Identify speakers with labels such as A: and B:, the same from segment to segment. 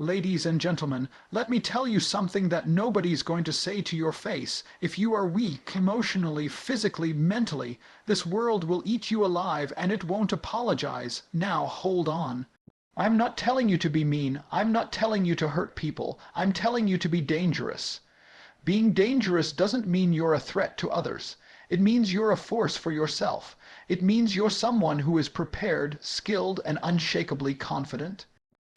A: Ladies and gentlemen, let me tell you something that nobody's going to say to your face. If you are weak emotionally, physically, mentally, this world will eat you alive and it won't apologize. Now hold on. I'm not telling you to be mean. I'm not telling you to hurt people. I'm telling you to be dangerous. Being dangerous doesn't mean you're a threat to others. It means you're a force for yourself. It means you're someone who is prepared, skilled, and unshakably confident.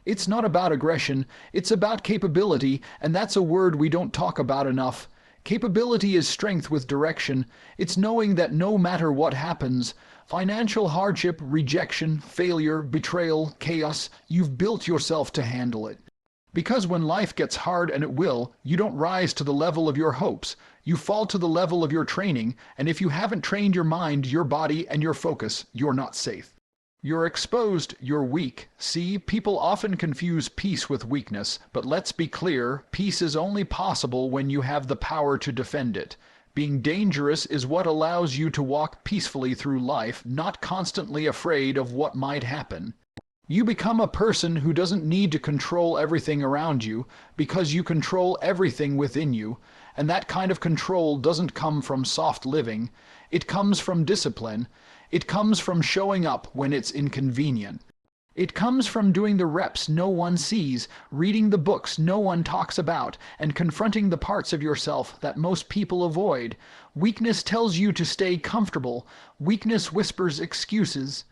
A: It's not about aggression, it's about capability, and that's a word we don't talk about enough. Capability is strength with direction. It's knowing that no matter what happens, financial hardship, rejection, failure, betrayal, chaos, you've built yourself to handle it. Because when life gets hard, and it will, you don't rise to the level of your hopes. You fall to the level of your training, and if you haven't trained your mind, your body, and your focus, you're not safe. You're exposed, you're weak. See, people often confuse peace with weakness, but let's be clear, peace is only possible when you have the power to defend it. Being dangerous is what allows you to walk peacefully through life, not constantly afraid of what might happen. You become a person who doesn't need to control everything around you, because you control everything within you, and that kind of control doesn't come from soft living. It comes from discipline. It comes from showing up when it's inconvenient. It comes from doing the reps no one sees, reading the books no one talks about, and confronting the parts of yourself that most people avoid. Weakness tells you to stay comfortable. Weakness whispers excuses.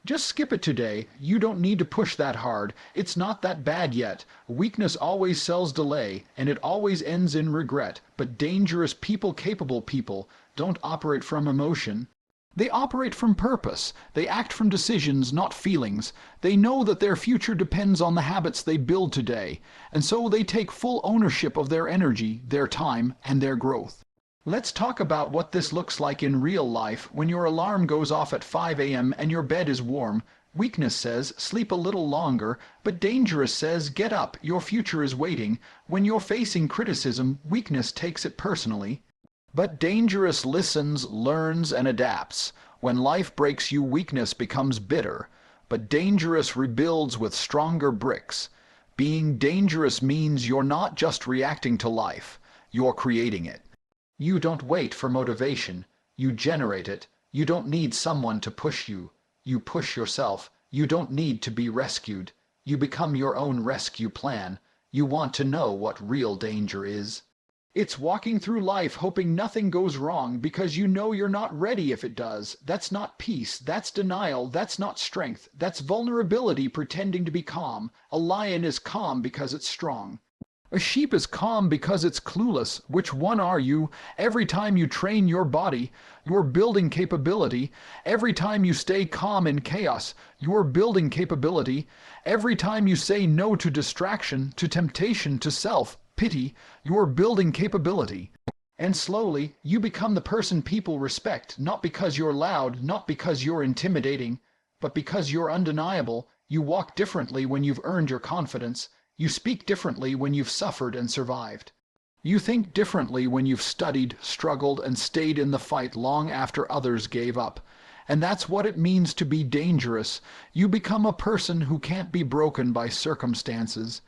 A: Just skip it today. You don't need to push that hard. It's not that bad yet. Weakness always sells delay, and it always ends in regret. But dangerous people, capable people, don't operate from emotion. They operate from purpose. They act from decisions, not feelings. They know that their future depends on the habits they build today, and so they take full ownership of their energy, their time, and their growth. Let's talk about what this looks like in real life when your alarm goes off at 5 a.m. and your bed is warm. Weakness says, sleep a little longer, but dangerous says, get up, your future is waiting. When you're facing criticism, weakness takes it personally. But dangerous listens, learns, and adapts. When life breaks you, weakness becomes bitter. But dangerous rebuilds with stronger bricks. Being dangerous means you're not just reacting to life, you're creating it. You don't wait for motivation, you generate it. You don't need someone to push you. You push yourself. You don't need to be rescued. You become your own rescue plan. You want to know what real danger is. It's walking through life hoping nothing goes wrong because you know you're not ready if it does. That's not peace. That's denial. That's not strength. That's vulnerability pretending to be calm. A lion is calm because it's strong. A sheep is calm because it's clueless. Which one are you? Every time you train your body, you're building capability. Every time you stay calm in chaos, you're building capability. Every time you say no to distraction, to temptation, to self-pity, you're building capability. And slowly, you become the person people respect, not because you're loud, not because you're intimidating, but because you're undeniable. You walk differently when you've earned your confidence. You speak differently when you've suffered and survived. You think differently when you've studied, struggled, and stayed in the fight long after others gave up. And that's what it means to be dangerous. You become a person who can't be broken by circumstances.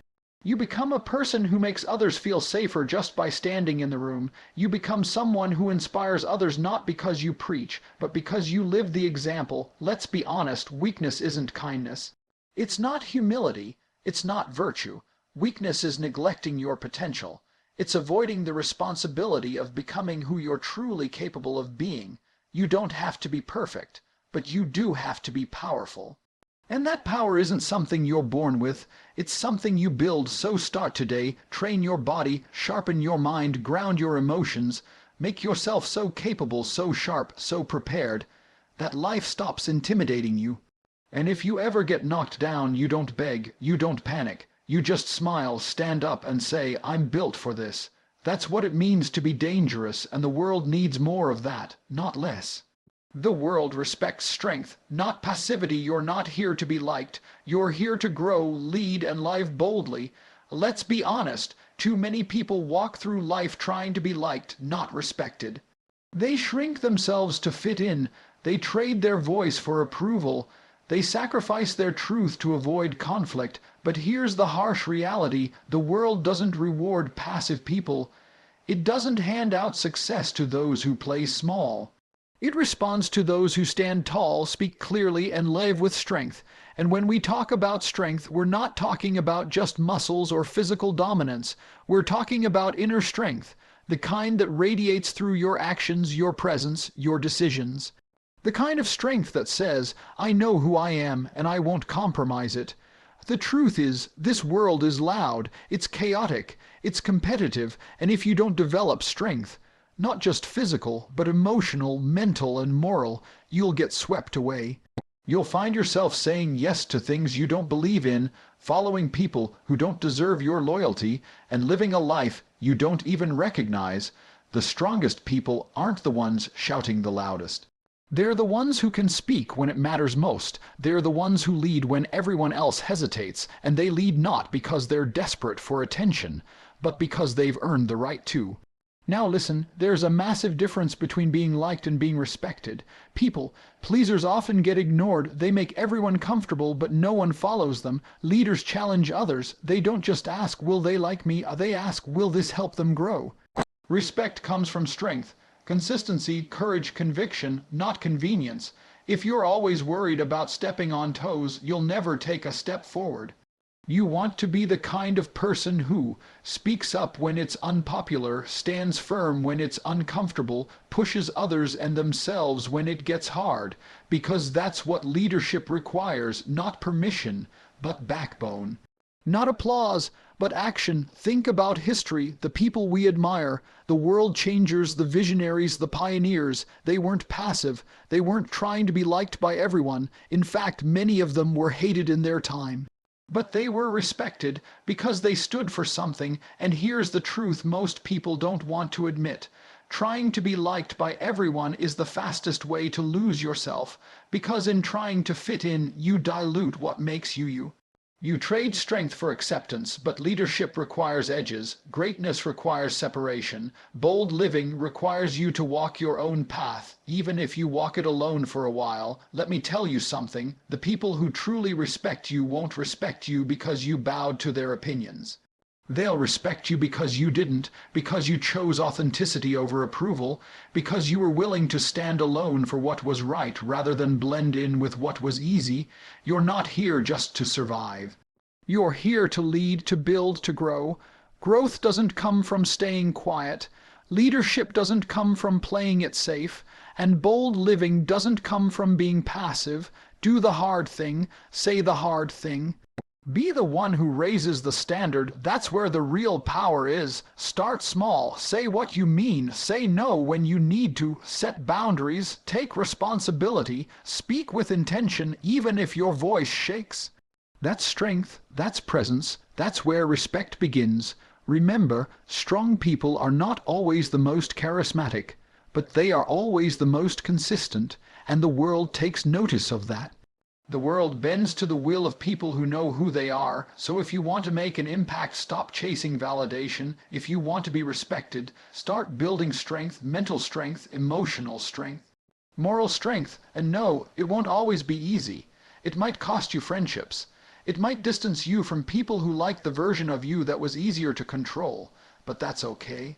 A: You become a person who makes others feel safer just by standing in the room. You become someone who inspires others not because you preach, but because you live the example. Let's be honest, weakness isn't kindness. It's not humility. It's not virtue. Weakness is neglecting your potential. It's avoiding the responsibility of becoming who you're truly capable of being. You don't have to be perfect, but you do have to be powerful. And that power isn't something you're born with. It's something you build. So start today. Train your body, sharpen your mind, ground your emotions. Make yourself so capable, so sharp, so prepared, that life stops intimidating you. And if you ever get knocked down, you don't beg, you don't panic. You just smile, stand up, and say, I'm built for this. That's what it means to be dangerous, and the world needs more of that, not less. The world respects strength, not passivity. You're not here to be liked. You're here to grow, lead, and live boldly. Let's be honest, too many people walk through life trying to be liked, not respected. They shrink themselves to fit in. They trade their voice for approval. They sacrifice their truth to avoid conflict, but here's the harsh reality: the world doesn't reward passive people. It doesn't hand out success to those who play small. It responds to those who stand tall, speak clearly, and live with strength. And when we talk about strength, we're not talking about just muscles or physical dominance. We're talking about inner strength, the kind that radiates through your actions, your presence, your decisions. The kind of strength that says, I know who I am and I won't compromise it. The truth is, this world is loud, it's chaotic, it's competitive, and if you don't develop strength, not just physical, but emotional, mental, and moral, you'll get swept away. You'll find yourself saying yes to things you don't believe in, following people who don't deserve your loyalty, and living a life you don't even recognize. The strongest people aren't the ones shouting the loudest. They're the ones who can speak when it matters most. They're the ones who lead when everyone else hesitates, and they lead not because they're desperate for attention, but because they've earned the right to. Now listen, there's a massive difference between being liked and being respected. People pleasers often get ignored. They make everyone comfortable, but no one follows them. Leaders challenge others. They don't just ask, will they like me? They ask, will this help them grow? Respect comes from strength, consistency, courage, conviction, not convenience. If you're always worried about stepping on toes, you'll never take a step forward. You want to be the kind of person who speaks up when it's unpopular, stands firm when it's uncomfortable, pushes others and themselves when it gets hard, because that's what leadership requires, not permission, but backbone. Not applause, but action. Think about history, the people we admire, the world changers, the visionaries, the pioneers. They weren't passive. They weren't trying to be liked by everyone. In fact, many of them were hated in their time. But they were respected because they stood for something, and here's the truth most people don't want to admit. Trying to be liked by everyone is the fastest way to lose yourself, because in trying to fit in, you dilute what makes you you. You trade strength for acceptance, but leadership requires edges, greatness requires separation, bold living requires you to walk your own path, even if you walk it alone for a while. Let me tell you something, the people who truly respect you won't respect you because you bowed to their opinions. They'll respect you because you didn't, because you chose authenticity over approval, because you were willing to stand alone for what was right rather than blend in with what was easy. You're not here just to survive. You're here to lead, to build, to grow. Growth doesn't come from staying quiet. Leadership doesn't come from playing it safe. And bold living doesn't come from being passive. Do the hard thing. Say the hard thing. Be the one who raises the standard. That's where the real power is. Start small. Say what you mean. Say no when you need to. Set boundaries. Take responsibility. Speak with intention even if your voice shakes. That's strength. That's presence. That's where respect begins. Remember, strong people are not always the most charismatic, but they are always the most consistent, and the world takes notice of that. The world bends to the will of people who know who they are, so if you want to make an impact, stop chasing validation. If you want to be respected, start building strength, mental strength, emotional strength, moral strength. And no, it won't always be easy. It might cost you friendships. It might distance you from people who like the version of you that was easier to control, but that's okay.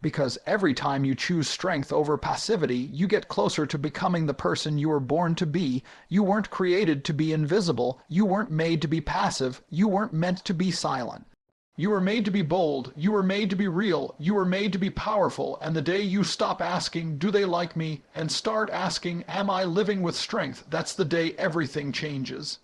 A: Because every time you choose strength over passivity, you get closer to becoming the person you were born to be. You weren't created to be invisible. You weren't made to be passive. You weren't meant to be silent. You were made to be bold. You were made to be real. You were made to be powerful. And the day you stop asking, do they like me? And start asking, am I living with strength? That's the day everything changes.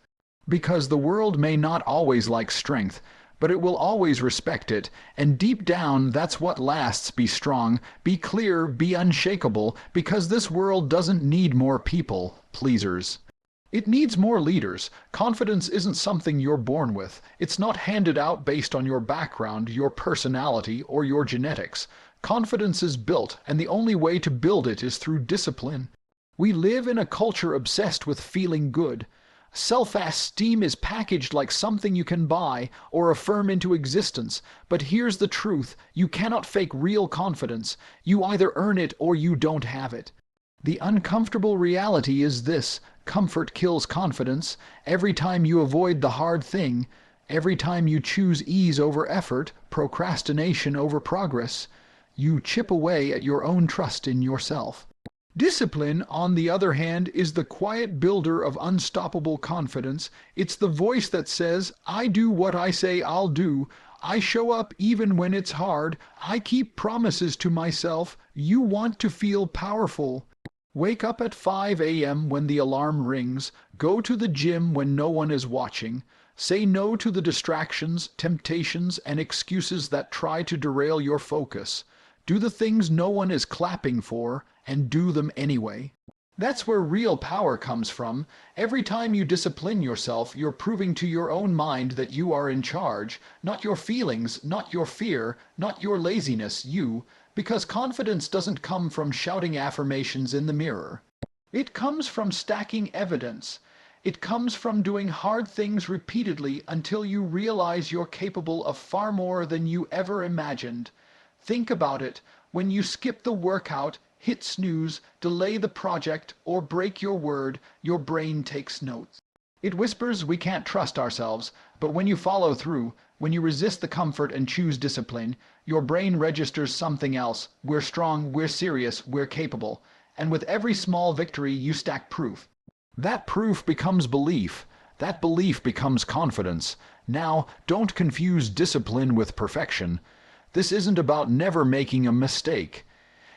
A: Because the world may not always like strength, but it will always respect it, and deep down that's what lasts. Be strong, be clear, be unshakable, because this world doesn't need more people pleasers. It needs more leaders. Confidence isn't something you're born with. It's not handed out based on your background, your personality, or your genetics. Confidence is built, and the only way to build it is through discipline. We live in a culture obsessed with feeling good. Self-esteem is packaged like something you can buy or affirm into existence. But here's the truth. You cannot fake real confidence. You either earn it or you don't have it. The uncomfortable reality is this: comfort kills confidence. Every time you avoid the hard thing, every time you choose ease over effort, procrastination over progress, you chip away at your own trust in yourself. Discipline, on the other hand, is the quiet builder of unstoppable confidence. It's the voice that says, I do what I say I'll do. I show up even when it's hard. I keep promises to myself. You want to feel powerful. Wake up at 5 a.m. when the alarm rings. Go to the gym when no one is watching. Say no to the distractions, temptations, and excuses that try to derail your focus. Do the things no one is clapping for, and do them anyway. That's where real power comes from. Every time you discipline yourself, you're proving to your own mind that you are in charge, not your feelings, not your fear, not your laziness, you, because confidence doesn't come from shouting affirmations in the mirror. It comes from stacking evidence. It comes from doing hard things repeatedly until you realize you're capable of far more than you ever imagined. Think about it. When you skip the workout, hit snooze, delay the project, or break your word, your brain takes notes. It whispers we can't trust ourselves, but when you follow through, when you resist the comfort and choose discipline, your brain registers something else. We're strong, we're serious, we're capable. And with every small victory, you stack proof. That proof becomes belief. That belief becomes confidence. Now, don't confuse discipline with perfection. This isn't about never making a mistake.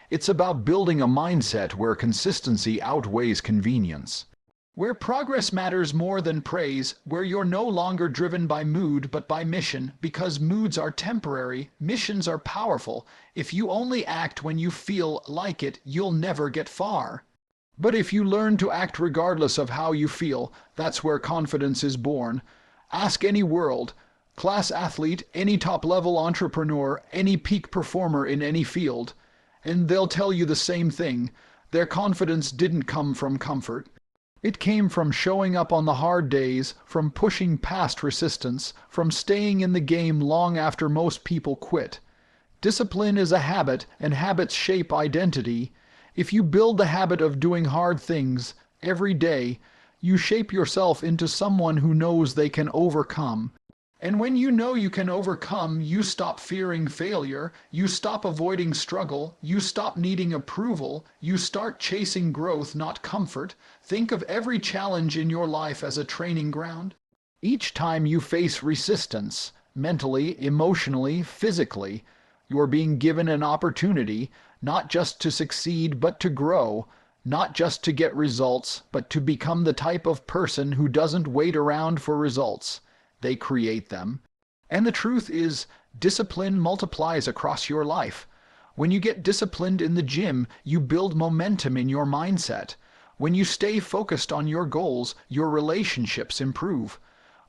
A: It's about building a mindset where consistency outweighs convenience. Where progress matters more than praise, where you're no longer driven by mood but by mission, because moods are temporary, missions are powerful. If you only act when you feel like it, you'll never get far. But if you learn to act regardless of how you feel, that's where confidence is born. Ask any world class athlete, any top-level entrepreneur, any peak performer in any field, and they'll tell you the same thing. Their confidence didn't come from comfort. It came from showing up on the hard days, from pushing past resistance, from staying in the game long after most people quit. Discipline is a habit, and habits shape identity. If you build the habit of doing hard things every day, you shape yourself into someone who knows they can overcome. And when you know you can overcome, you stop fearing failure, you stop avoiding struggle, you stop needing approval, you start chasing growth, not comfort. Think of every challenge in your life as a training ground. Each time you face resistance, mentally, emotionally, physically, you're being given an opportunity, not just to succeed, but to grow, not just to get results, but to become the type of person who doesn't wait around for results. They create them. And the truth is, discipline multiplies across your life. When you get disciplined in the gym, you build momentum in your mindset. When you stay focused on your goals, your relationships improve.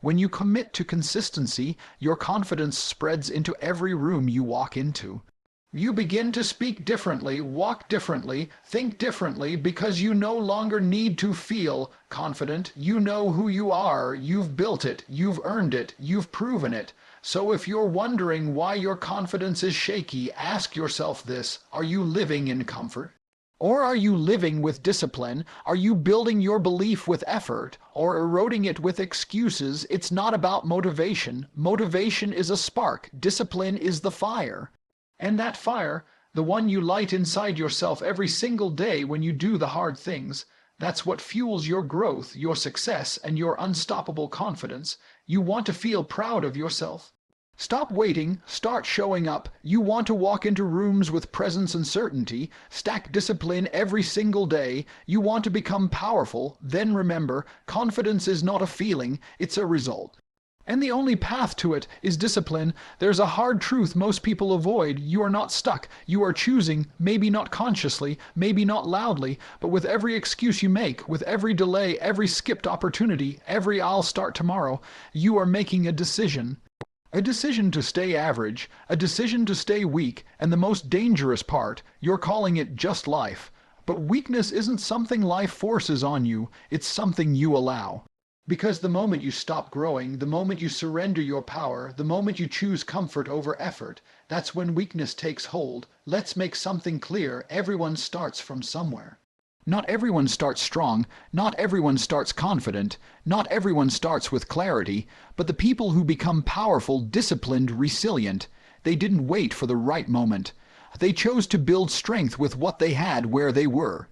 A: When you commit to consistency, your confidence spreads into every room you walk into. You begin to speak differently, walk differently, think differently, because you no longer need to feel confident. You know who you are. You've built it. You've earned it. You've proven it. So if you're wondering why your confidence is shaky, ask yourself this: are you living in comfort? Or are you living with discipline? Are you building your belief with effort, or eroding it with excuses? It's not about motivation. Motivation is a spark. Discipline is the fire. And that fire, the one you light inside yourself every single day when you do the hard things, that's what fuels your growth, your success, and your unstoppable confidence. You want to feel proud of yourself. Stop waiting, start showing up. You want to walk into rooms with presence and certainty. Stack discipline every single day. You want to become powerful. Then remember, confidence is not a feeling, it's a result. And the only path to it is discipline. There's a hard truth most people avoid. You are not stuck. You are choosing, maybe not consciously, maybe not loudly, but with every excuse you make, with every delay, every skipped opportunity, every I'll start tomorrow, you are making a decision. A decision to stay average, a decision to stay weak, and the most dangerous part, you're calling it just life. But weakness isn't something life forces on you, it's something you allow. Because the moment you stop growing, the moment you surrender your power, the moment you choose comfort over effort, that's when weakness takes hold. Let's make something clear: everyone starts from somewhere. Not everyone starts strong, not everyone starts confident, not everyone starts with clarity, but the people who become powerful, disciplined, resilient, they didn't wait for the right moment. They chose to build strength with what they had where they were.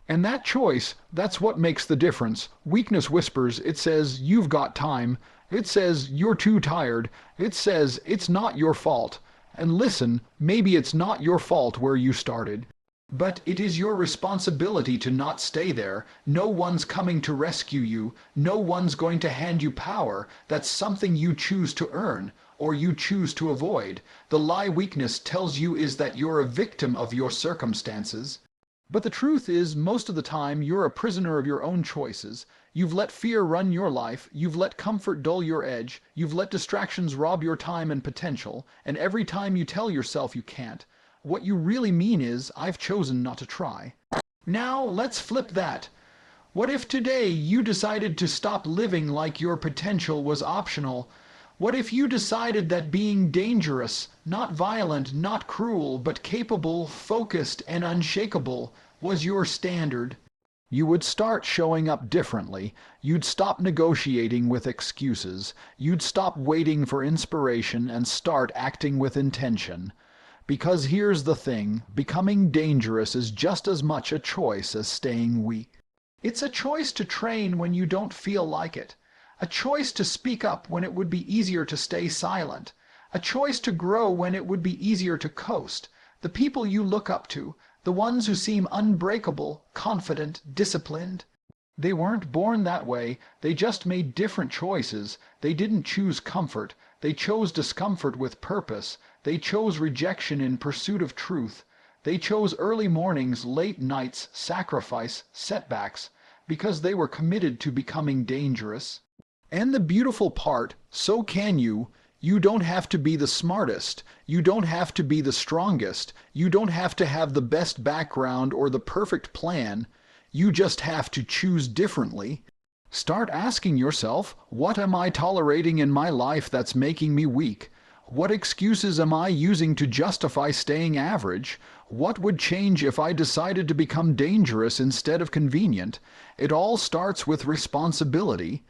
A: And that choice, that's what makes the difference. Weakness whispers, it says, you've got time. It says, you're too tired. It says, it's not your fault. And listen, maybe it's not your fault where you started. But it is your responsibility to not stay there. No one's coming to rescue you. No one's going to hand you power. That's something you choose to earn, or you choose to avoid. The lie weakness tells you is that you're a victim of your circumstances. But the truth is, most of the time, you're a prisoner of your own choices. You've let fear run your life, you've let comfort dull your edge, you've let distractions rob your time and potential, and every time you tell yourself you can't, what you really mean is, I've chosen not to try. Now, let's flip that. What if today you decided to stop living like your potential was optional? What if you decided that being dangerous, not violent, not cruel, but capable, focused, and unshakable, was your standard? You would start showing up differently. You'd stop negotiating with excuses. You'd stop waiting for inspiration and start acting with intention. Because here's the thing, becoming dangerous is just as much a choice as staying weak. It's a choice to train when you don't feel like it. A choice to speak up when it would be easier to stay silent. A choice to grow when it would be easier to coast. The people you look up to, the ones who seem unbreakable, confident, disciplined, they weren't born that way. They just made different choices. They didn't choose comfort. They chose discomfort with purpose. They chose rejection in pursuit of truth. They chose early mornings, late nights, sacrifice, setbacks, because they were committed to becoming dangerous. And the beautiful part, so can you. You don't have to be the smartest. You don't have to be the strongest. You don't have to have the best background or the perfect plan. You just have to choose differently. Start asking yourself, what am I tolerating in my life that's making me weak? What excuses am I using to justify staying average? What would change if I decided to become dangerous instead of convenient? It all starts with responsibility.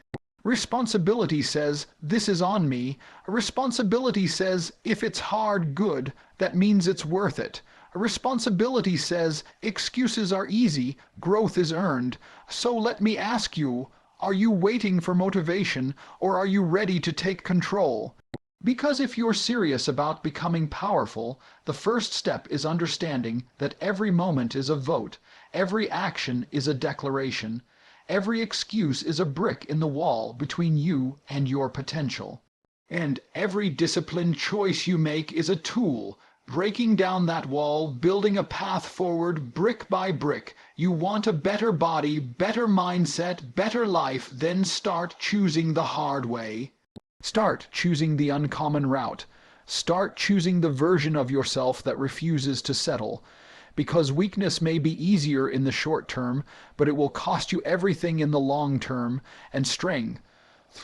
A: Responsibility says, this is on me. Responsibility says, if it's hard, good, that means it's worth it. Responsibility says, excuses are easy, growth is earned. So let me ask you, are you waiting for motivation, or are you ready to take control? Because if you're serious about becoming powerful, the first step is understanding that every moment is a vote, every action is a declaration. Every excuse is a brick in the wall between you and your potential. And every disciplined choice you make is a tool, breaking down that wall, building a path forward brick by brick. You want a better body, better mindset, better life, then start choosing the hard way. Start choosing the uncommon route. Start choosing the version of yourself that refuses to settle. Because weakness may be easier in the short term, but it will cost you everything in the long term, and strength,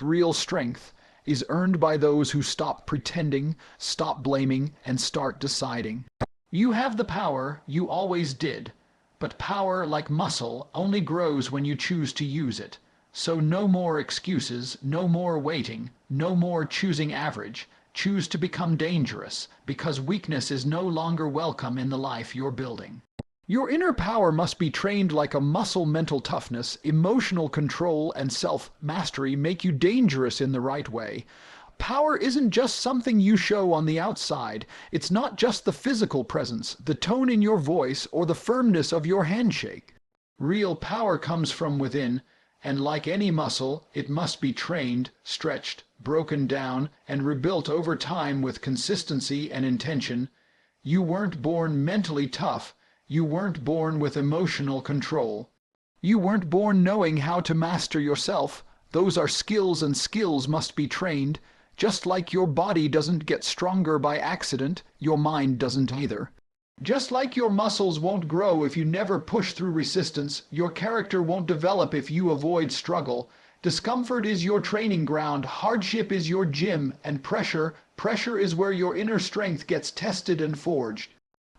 A: real strength, is earned by those who stop pretending, stop blaming, and start deciding. You have the power, you always did, but power, like muscle, only grows when you choose to use it. So no more excuses, no more waiting, no more choosing average. Choose to become dangerous, because weakness is no longer welcome in the life you're building. Your inner power must be trained like a muscle. Mental toughness, emotional control, and self-mastery make you dangerous in the right way. Power isn't just something you show on the outside. It's not just the physical presence, the tone in your voice, or the firmness of your handshake. Real power comes from within, and like any muscle, it must be trained, stretched, broken down, and rebuilt over time with consistency and intention. You weren't born mentally tough. You weren't born with emotional control. You weren't born knowing how to master yourself. Those are skills, and skills must be trained. Just like your body doesn't get stronger by accident, your mind doesn't either. Just like your muscles won't grow if you never push through resistance, your character won't develop if you avoid struggle. Discomfort is your training ground, hardship is your gym, and pressure is where your inner strength gets tested and forged.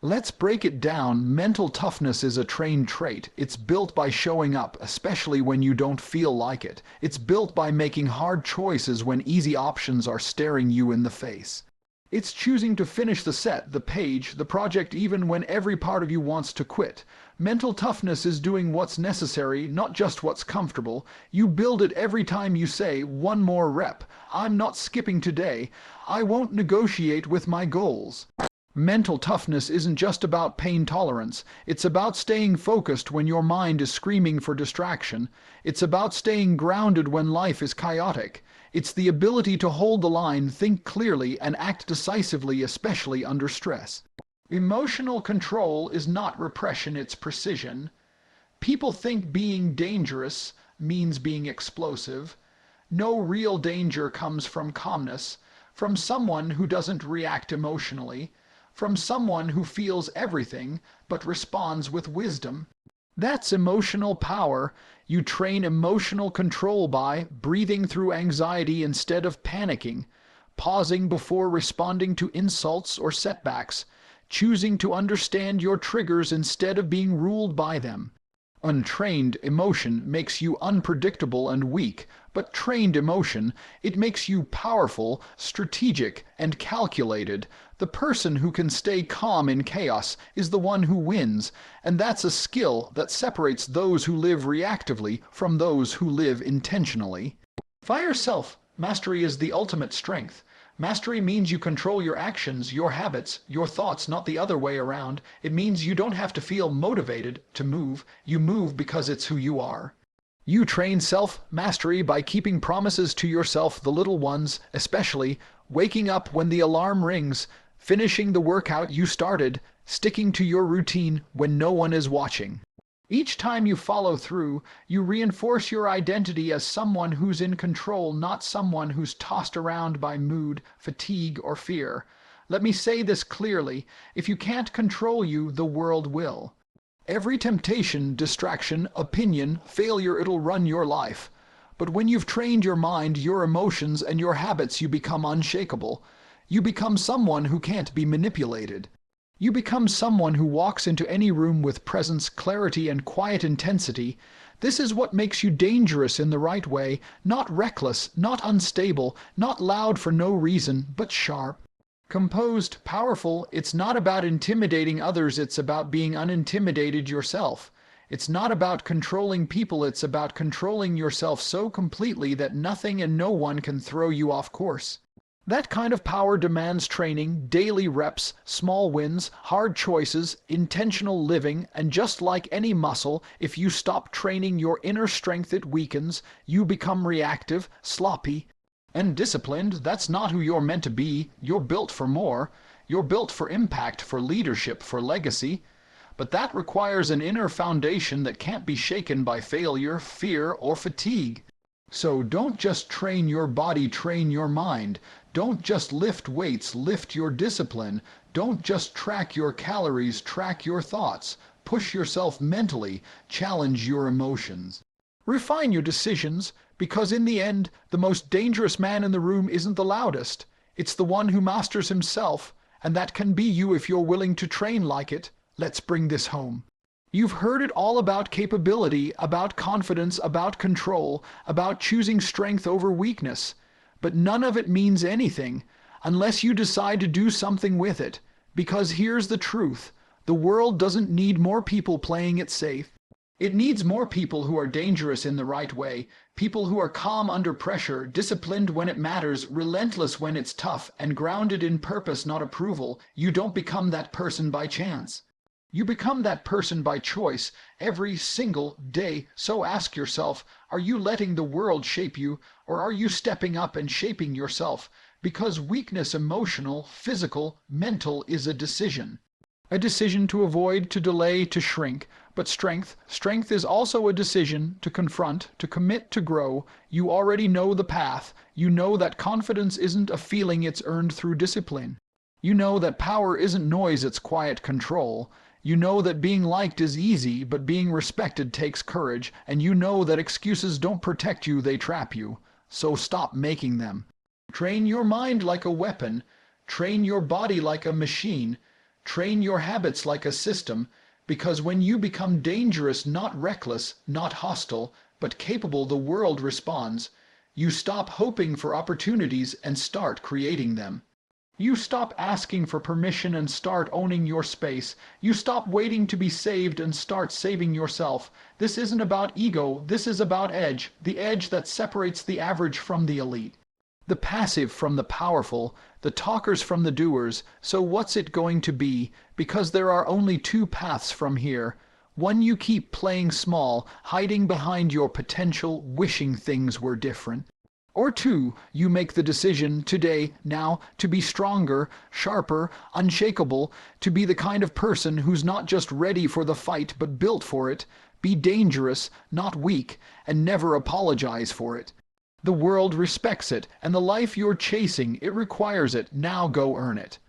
A: Let's break it down. Mental toughness is a trained trait. It's built by showing up, especially when you don't feel like it. It's built by making hard choices when easy options are staring you in the face. It's choosing to finish the set, the page, the project even when every part of you wants to quit. Mental toughness is doing what's necessary, not just what's comfortable. You build it every time you say, one more rep. I'm not skipping today. I won't negotiate with my goals. Mental toughness isn't just about pain tolerance. It's about staying focused when your mind is screaming for distraction. It's about staying grounded when life is chaotic. It's the ability to hold the line, think clearly, and act decisively, especially under stress. Emotional control is not repression, it's precision. People think being dangerous means being explosive. No real danger comes from calmness, from someone who doesn't react emotionally, from someone who feels everything but responds with wisdom. That's emotional power. You train emotional control by breathing through anxiety instead of panicking, pausing before responding to insults or setbacks, choosing to understand your triggers instead of being ruled by them. Untrained emotion makes you unpredictable and weak, but trained emotion, it makes you powerful, strategic, and calculated. The person who can stay calm in chaos is the one who wins, and that's a skill that separates those who live reactively from those who live intentionally. Fire self. Mastery is the ultimate strength. Mastery means you control your actions, your habits, your thoughts, not the other way around. It means you don't have to feel motivated to move. You move because it's who you are. You train self-mastery by keeping promises to yourself, the little ones, especially waking up when the alarm rings, finishing the workout you started, sticking to your routine when no one is watching. Each time you follow through, you reinforce your identity as someone who's in control, not someone who's tossed around by mood, fatigue, or fear. Let me say this clearly. If you can't control you, the world will. Every temptation, distraction, opinion, failure, it'll run your life. But when you've trained your mind, your emotions, and your habits, you become unshakable. You become someone who can't be manipulated. You become someone who walks into any room with presence, clarity, and quiet intensity. This is what makes you dangerous in the right way, not reckless, not unstable, not loud for no reason, but sharp. Composed, powerful. It's not about intimidating others, it's about being unintimidated yourself. It's not about controlling people, it's about controlling yourself so completely that nothing and no one can throw you off course. That kind of power demands training, daily reps, small wins, hard choices, intentional living, and just like any muscle, if you stop training your inner strength, it weakens. You become reactive, sloppy, and disciplined. That's not who you're meant to be. You're built for more. You're built for impact, for leadership, for legacy. But that requires an inner foundation that can't be shaken by failure, fear, or fatigue. So don't just train your body, train your mind. Don't just lift weights, lift your discipline. Don't just track your calories, track your thoughts. Push yourself mentally, challenge your emotions. Refine your decisions, because in the end, the most dangerous man in the room isn't the loudest. It's the one who masters himself, and that can be you if you're willing to train like it. Let's bring this home. You've heard it all about capability, about confidence, about control, about choosing strength over weakness. But none of it means anything unless you decide to do something with it. Because here's the truth. The world doesn't need more people playing it safe. It needs more people who are dangerous in the right way, people who are calm under pressure, disciplined when it matters, relentless when it's tough, and grounded in purpose, not approval. You don't become that person by chance. You become that person by choice every single day. So ask yourself, are you letting the world shape you, or are you stepping up and shaping yourself? Because weakness, emotional, physical, mental, is a decision. A decision to avoid, to delay, to shrink. But strength is also a decision to confront, to commit, to grow. You already know the path. You know that confidence isn't a feeling, it's earned through discipline. You know that power isn't noise, it's quiet control. You know that being liked is easy, but being respected takes courage, and you know that excuses don't protect you, they trap you. So stop making them. Train your mind like a weapon. Train your body like a machine. Train your habits like a system, because when you become dangerous, not reckless, not hostile, but capable, the world responds. You stop hoping for opportunities and start creating them. You stop asking for permission and start owning your space. You stop waiting to be saved and start saving yourself. This isn't about ego, this is about edge, the edge that separates the average from the elite. The passive from the powerful, the talkers from the doers. So what's it going to be? Because there are only two paths from here. One, you keep playing small, hiding behind your potential, wishing things were different. Or two, you make the decision today, now, to be stronger, sharper, unshakable, to be the kind of person who's not just ready for the fight but built for it. Be dangerous, not weak, and never apologize for it. The world respects it, and the life you're chasing, it requires it. Now go earn it.